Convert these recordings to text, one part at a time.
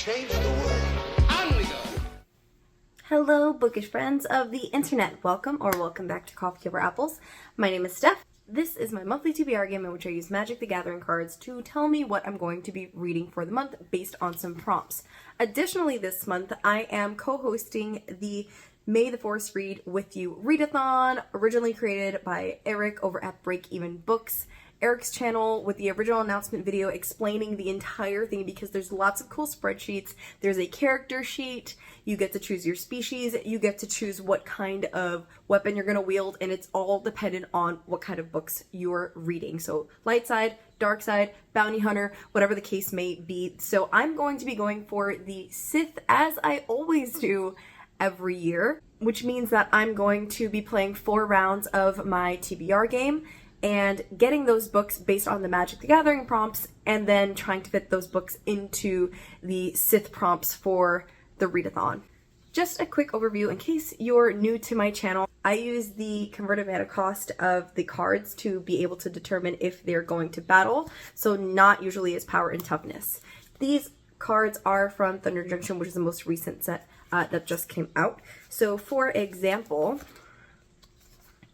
change the world. I'm Leo. Hello, bookish friends of the internet. Welcome or welcome back to Coffee Over Apples. My name is Steph. This is my monthly TBR game in which I use Magic the Gathering cards to tell me what I'm going to be reading for the month based on some prompts. Additionally, this month I am co-hosting the May the Force Read with You Readathon, originally created by Eric over at Break Even Books. Eric's channel with the original announcement video explaining the entire thing because there's lots of cool spreadsheets. There's a character sheet. You get to choose your species. You get to choose what kind of weapon you're going to wield, and it's all dependent on what kind of books you're reading. So light side, dark side, bounty hunter, whatever the case may be. So I'm going to be going for the Sith as I always do every year, which means that I'm going to be playing 4 rounds of my TBR game and getting those books based on the Magic the Gathering prompts, and then trying to fit those books into the Sith prompts for the Readathon. Just a quick overview in case you're new to my channel. I use the converted mana cost of the cards to be able to determine if they're going to battle, so not usually as power and toughness. These cards are from Thunder Junction, which is the most recent set that just came out. So for example,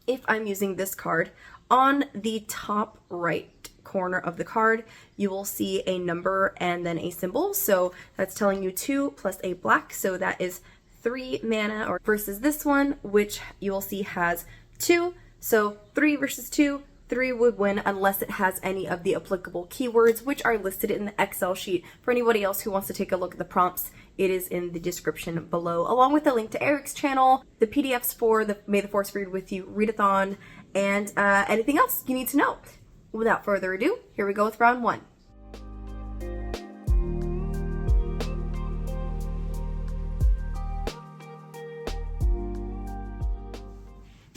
if I'm using this card, on the top right corner of the card, you will see a number and then a symbol. So that's telling you 2 plus a black. So that is 3 mana, or versus this one, which you will see has 2. So 3 versus 2, 3 would win unless it has any of the applicable keywords, which are listed in the Excel sheet. For anybody else who wants to take a look at the prompts, it is in the description below, along with a link to Eric's channel, the PDFs for the May the Force Read with You Readathon, and anything else you need to know. Without further ado, here we go with round 1.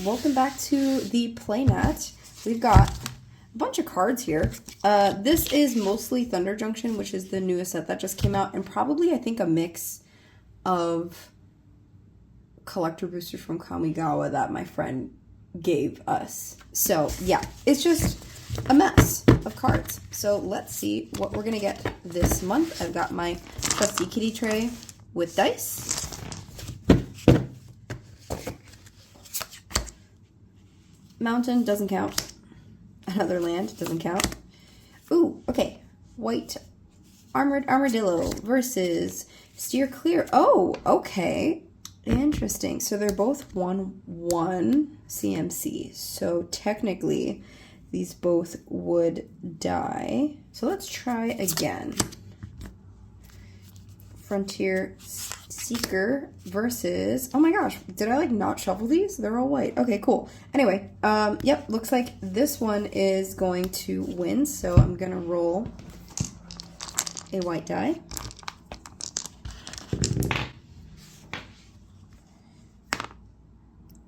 Welcome back to the playmat. We've got a bunch of cards here. This is mostly Thunder Junction, which is the newest set that just came out, and probably I think a mix of collector boosters from Kamigawa that my friend gave us. So yeah, it's just a mess of cards. So let's see what we're gonna get this month. I've got my trusty kitty tray with dice. Mountain doesn't count. Another land doesn't count. Ooh, okay. White armored armadillo versus steer clear. Oh, okay. Interesting. So they're both 1/1 CMC. So technically, these both would die. So let's try again. Frontier Seeker versus... Oh my gosh, did I like not shuffle these? They're all white. Okay, cool. Anyway, yep, looks like this one is going to win. So I'm going to roll a white die.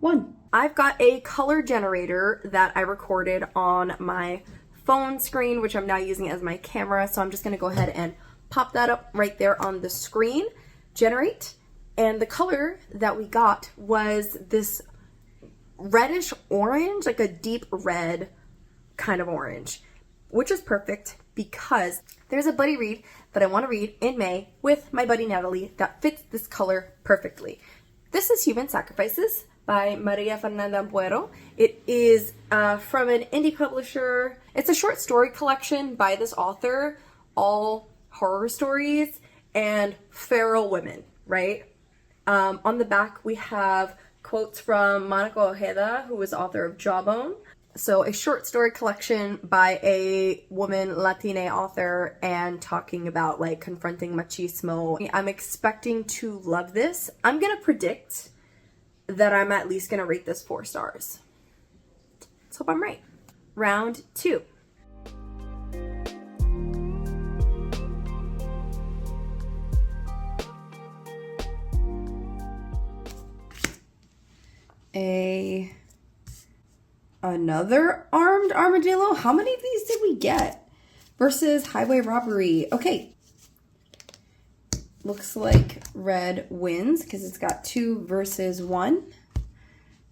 One. I've got a color generator that I recorded on my phone screen, which I'm now using as my camera. So I'm just going to go ahead and pop that up right there on the screen. Generate. And the color that we got was this reddish orange, like a deep red kind of orange, which is perfect because there's a buddy read that I want to read in May with my buddy Natalie that fits this color perfectly. This is Human Sacrifices by Maria Fernanda Ampuero. It is from an indie publisher. It's a short story collection by this author, all horror stories and feral women, right? On the back, we have quotes from Monica Ojeda, who is author of Jawbone. So a short story collection by a woman Latina author and talking about like confronting machismo. I'm expecting to love this. I'm going to predict that I'm at least going to rate this 4 stars. Let's hope I'm right. Round 2. Another armed armadillo? How many of these did we get? Versus highway robbery. Okay. Looks like red wins because it's got 2 versus 1.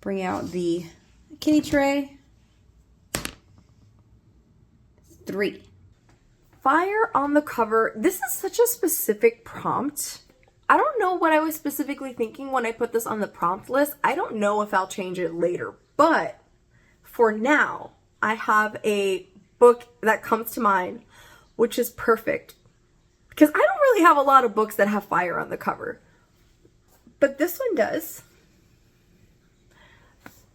Bring out the kitty tray. 3. Fire on the cover. This is such a specific prompt. I don't know what I was specifically thinking when I put this on the prompt list. I don't know if I'll change it later, but for now, I have a book that comes to mind, which is perfect. Because I don't really have a lot of books that have fire on the cover. But this one does.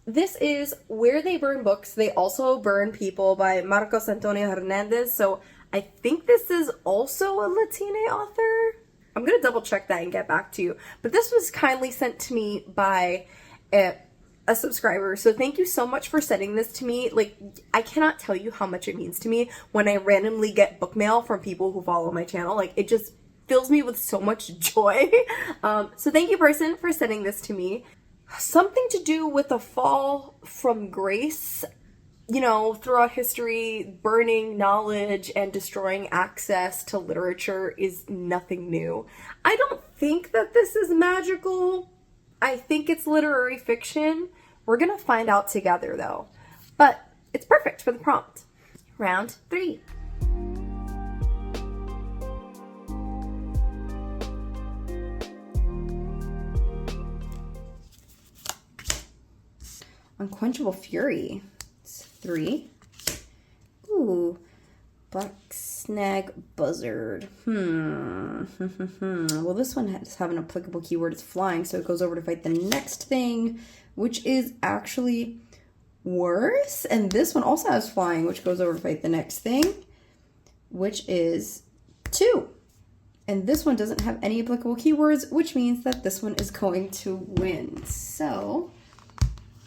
This is Where They Burn Books, They Also Burn People by Marcos Antonio Hernandez. So I think this is also a Latina author. I'm going to double check that and get back to you. But this was kindly sent to me by a subscriber. So thank you so much for sending this to me. Like, I cannot tell you how much it means to me when I randomly get book mail from people who follow my channel. Like, it just fills me with so much joy. So thank you, person, for sending this to me. Something to do with a fall from grace. You know, throughout history, burning knowledge and destroying access to literature is nothing new. I don't think that this is magical. I think it's literary fiction. We're gonna find out together though. But it's perfect for the prompt. Round 3. Unquenchable Fury. It's 3. Ooh. Black Snag Buzzard. Well, this one has have an applicable keyword. It's flying, so it goes over to fight the next thing, which is actually worse. And this one also has flying, which goes over to fight the next thing, which is 2. And this one doesn't have any applicable keywords, which means that this one is going to win. So,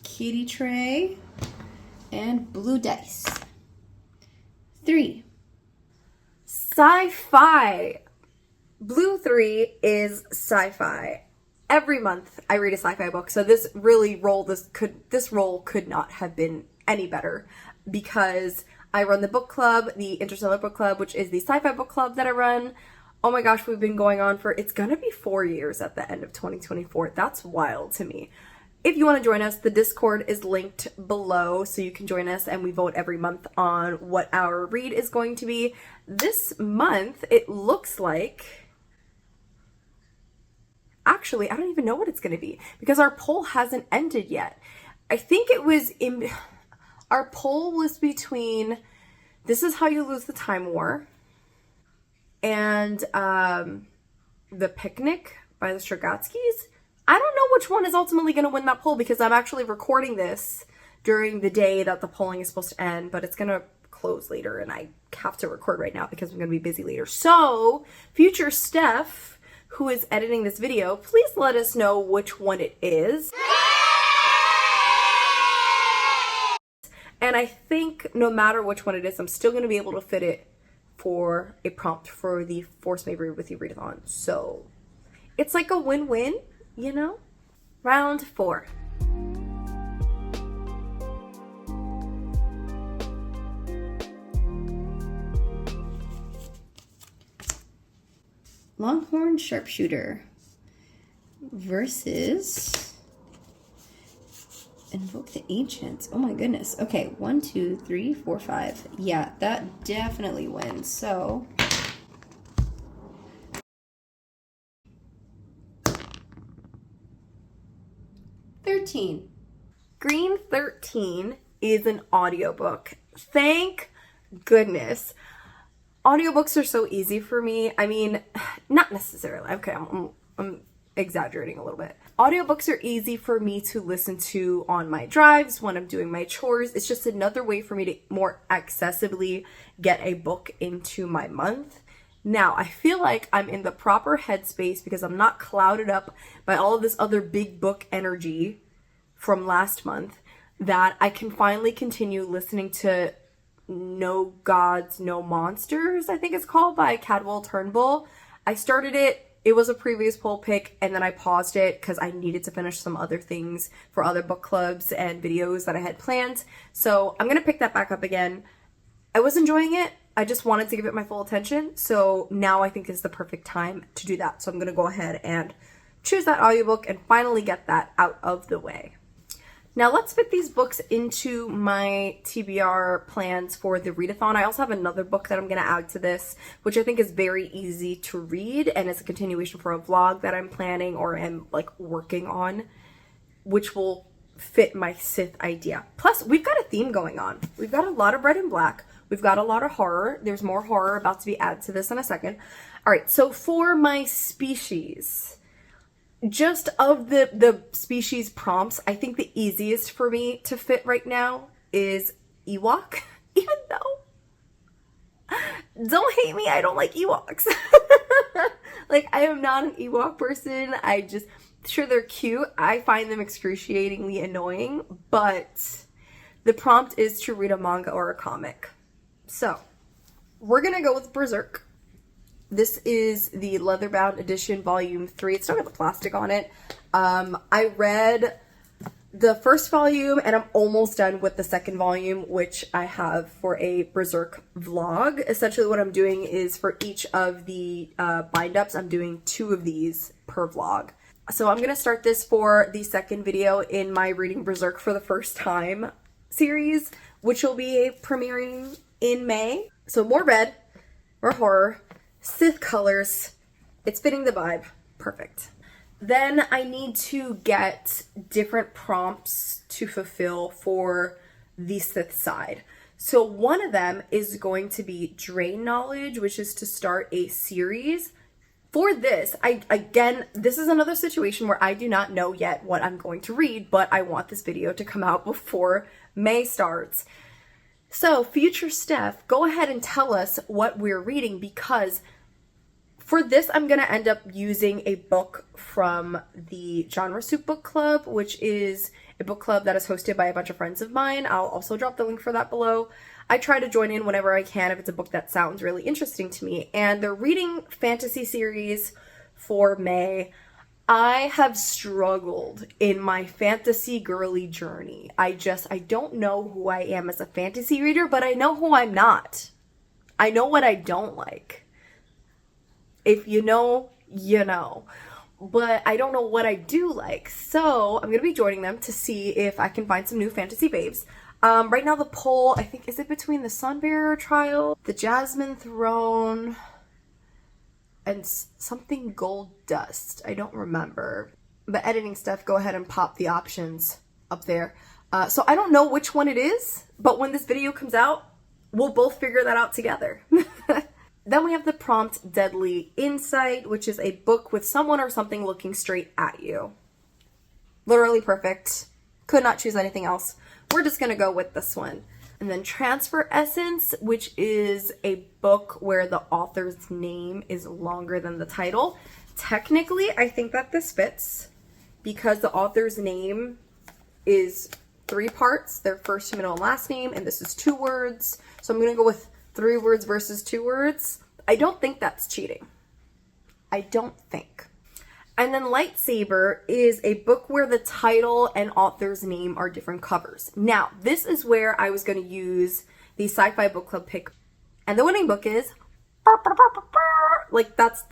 Kitty Tray and blue dice. 3. Sci-fi. Blue 3 is sci-fi. Every month I read a sci-fi book, so this role could not have been any better, because I run the book club, the Interstellar Book Club, which is the sci-fi book club that I run. Oh my gosh, we've been going on for, it's gonna be 4 years at the end of 2024. That's wild to me. If you want to join us, the Discord is linked below, so you can join us, and we vote every month on what our read is going to be. This month, it looks like... Actually, I don't even know what it's going to be, because our poll hasn't ended yet. I think it was in... Our poll was between This Is How You Lose the Time War and The Picnic by the Strugatskys. I don't know which one is ultimately going to win that poll, because I'm actually recording this during the day that the polling is supposed to end, but it's going to close later, and I have to record right now because I'm going to be busy later. So, future Steph, who is editing this video, please let us know which one it is. And I think no matter which one it is, I'm still going to be able to fit it for a prompt for the Force Me Read With You Readathon. So, it's like a win-win. You know? Round 4. Longhorn Sharpshooter versus Invoke the Ancients. Oh my goodness. Okay, 1, 2, 3, 4, 5. Yeah, that definitely wins. So... 13. Green 13 is an audiobook. Thank goodness. Audiobooks are so easy for me. I mean, not necessarily. Okay, I'm exaggerating a little bit. Audiobooks are easy for me to listen to on my drives when I'm doing my chores. It's just another way for me to more accessibly get a book into my month. Now, I feel like I'm in the proper headspace because I'm not clouded up by all of this other big book energy from last month, that I can finally continue listening to No Gods, No Monsters, I think it's called, by Cadwell Turnbull. I started it. It was a previous poll pick, and then I paused it because I needed to finish some other things for other book clubs and videos that I had planned. So I'm going to pick that back up again. I was enjoying it. I just wanted to give it my full attention. So now I think is the perfect time to do that. So I'm going to go ahead and choose that audiobook and finally get that out of the way. Now let's fit these books into my TBR plans for the readathon. I also have another book that I'm going to add to this, which I think is very easy to read, and it's a continuation for a vlog that I'm planning or am like working on, which will fit my Sith idea. Plus, we've got a theme going on. We've got a lot of red and black. We've got a lot of horror. There's more horror about to be added to this in a second. All right, so for my species, just of the species prompts, I think the easiest for me to fit right now is Ewok, even though, don't hate me, I don't like Ewoks. Like, I am not an Ewok person. Sure, they're cute. I find them excruciatingly annoying, but the prompt is to read a manga or a comic. So, we're gonna go with Berserk. This is the leather-bound edition, volume 3. It's still got the plastic on it. I read the first volume, and I'm almost done with the second volume, which I have for a Berserk vlog. Essentially, what I'm doing is for each of the bind-ups, I'm doing 2 of these per vlog. So I'm going to start this for the second video in my Reading Berserk for the First Time series, which will be premiering in May. So more red, more horror, Sith colors. It's fitting the vibe. Perfect. Then I need to get different prompts to fulfill for the Sith side. So one of them is going to be Drain Knowledge, which is to start a series. For this, this is another situation where I do not know yet what I'm going to read, but I want this video to come out before May starts. So, future Steph, go ahead and tell us what we're reading, because for this, I'm going to end up using a book from the Genre Soup Book Club, which is a book club that is hosted by a bunch of friends of mine. I'll also drop the link for that below. I try to join in whenever I can if it's a book that sounds really interesting to me. And they're reading fantasy series for May. I have struggled in my fantasy girly journey. I don't know who I am as a fantasy reader, but I know who I'm not. I know what I don't like. If you know, you know. But I don't know what I do like. So I'm going to be joining them to see if I can find some new fantasy babes. Right now the poll, I think, is it between the Sunbearer Trial, the Jasmine Throne, and something Gold Dust. I don't remember. But editing stuff, go ahead and pop the options up there. So I don't know which one it is, but when this video comes out, we'll both figure that out together. Then we have the prompt Deadly Insight, which is a book with someone or something looking straight at you. Literally perfect. Could not choose anything else. We're just going to go with this one. And then Transfer Essence, which is a book where the author's name is longer than the title. Technically, I think that this fits because the author's name is 3 parts, their first, middle, and last name, and this is 2 words. So I'm going to go with 3 words versus 2 words. I don't think that's cheating. I don't think. And then Lightsaber is a book where the title and author's name are different covers. Now, this is where I was going to use the Sci-Fi Book Club pick. And the winning book is... Like, that's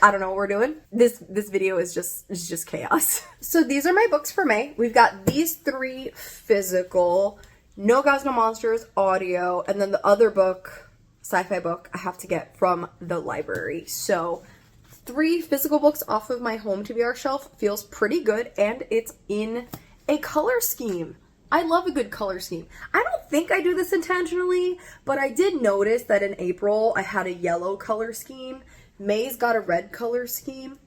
I don't know what we're doing. This video is just chaos. So these are my books for May. We've got these 3 physical, No Gods, No Monsters, audio, and then the other book, sci-fi book, I have to get from the library. So 3 physical books off of my home TBR shelf feels pretty good, and it's in a color scheme. I love a good color scheme. I don't think I do this intentionally, but I did notice that in April I had a yellow color scheme. May's got a red color scheme.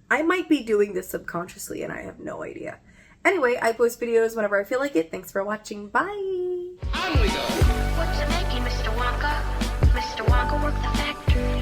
I might be doing this subconsciously and I have no idea. Anyway, I post videos whenever I feel like it. Thanks for watching. Bye! On we go! What's it making, Mr. Wonka? Mr. Wonka work the factory.